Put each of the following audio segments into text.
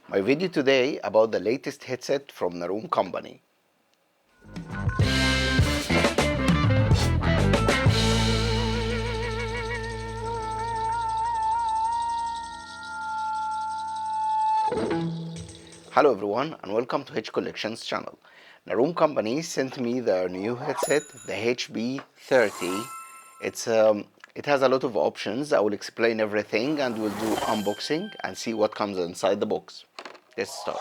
My video today about the latest headset from Nuroum company. Hello everyone and welcome to Hitch Collections channel. Nuroum company sent me their new headset, the HP30. It has a lot of options. I will explain everything and we'll do unboxing and see what comes inside the box. Let's start.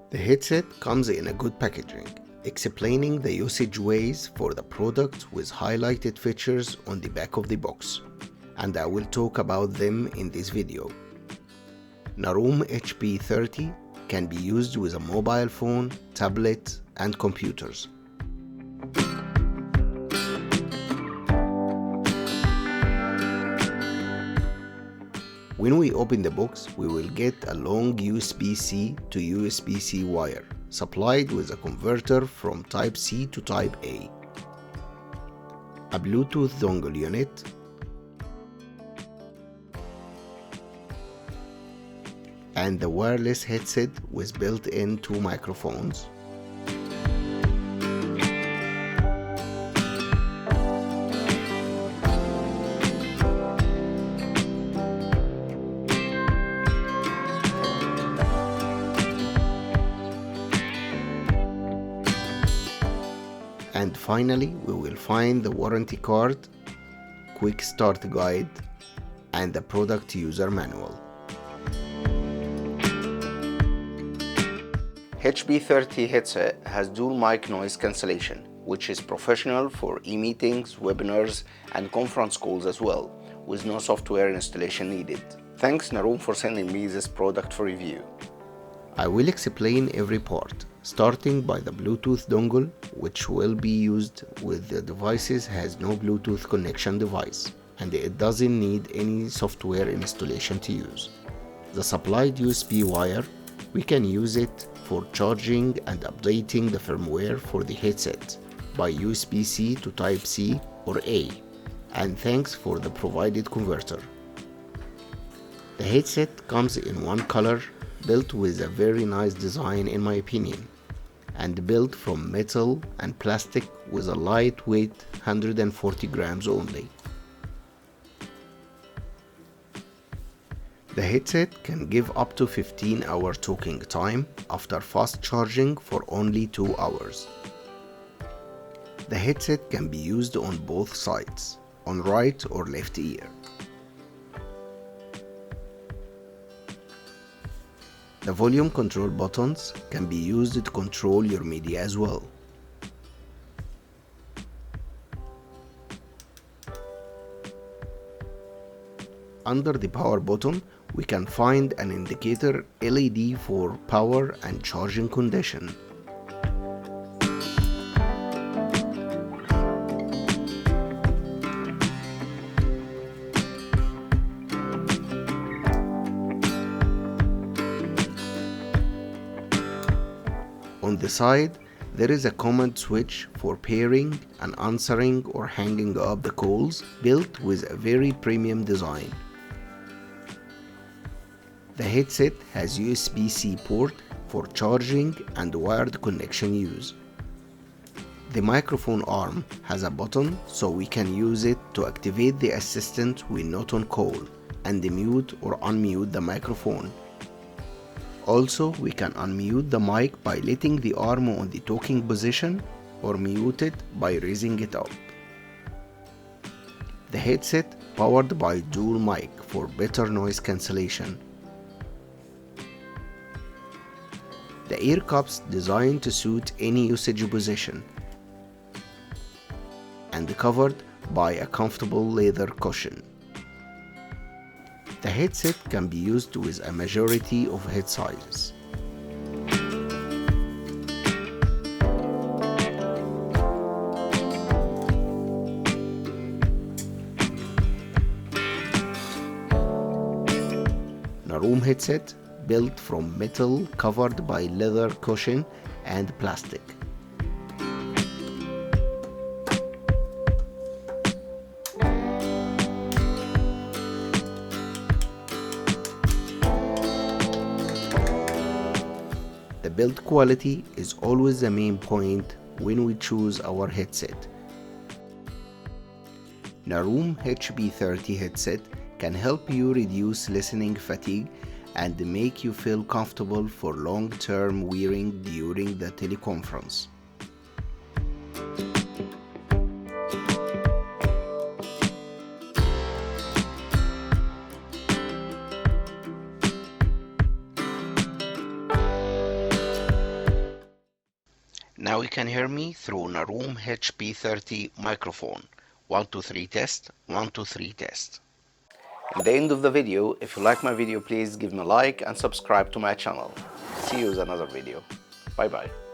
The headset comes in a good packaging, explaining the usage ways for the product with highlighted features on the back of the box, and I will talk about them in this video. Nuroum HP30 can be used with a mobile phone, tablet, and computers. When we open the box, we will get a long USB-C to USB-C wire, supplied with a converter from Type-C to Type-A, a Bluetooth dongle unit, and the wireless headset with built-in 2 microphones, and finally we will find the warranty card, quick start guide, and the product user manual. HP30 headset has dual mic noise cancellation, which is professional for e-meetings, webinars, and conference calls as well, with no software installation needed. Thanks Nuroum for sending me this product for review. I will explain every part, starting by the Bluetooth dongle, which will be used with the devices has no Bluetooth connection device, and it doesn't need any software installation to use. The supplied USB wire, we can use it for charging and updating the firmware for the headset by USB-C to Type-C or A, and thanks for the provided converter. The headset comes in one color, built with a very nice design in my opinion, and built from metal and plastic with a lightweight 140 grams only. The headset can give up to 15-hour talking time after fast charging for only 2 hours. The headset can be used on both sides, on right or left ear. The volume control buttons can be used to control your media as well. Under the power button, we can find an indicator LED for power and charging condition. On the side, there is a command switch for pairing and answering or hanging up the calls, built with a very premium design. The headset has USB-C port for charging and wired connection use. The microphone arm has a button so we can use it to activate the assistant when not on call and mute or unmute the microphone. Also, we can unmute the mic by letting the arm on the talking position or mute it by raising it up. The headset powered by dual mic for better noise cancellation. The ear cups designed to suit any usage position, and covered by a comfortable leather cushion. The headset can be used with a majority of head sizes. Nuroum headset built from metal covered by leather cushion and plastic. build quality is always the main point when we choose our headset. Nuroum HP30 headset can help you reduce listening fatigue and make you feel comfortable for long-term wearing during the teleconference. Now you can hear me through Nuroum HP30 microphone. 1 2 3 test, 1 2 3 test. At the end of the video, if you like my video, please give me a like and subscribe to my channel. See you in another video. Bye bye.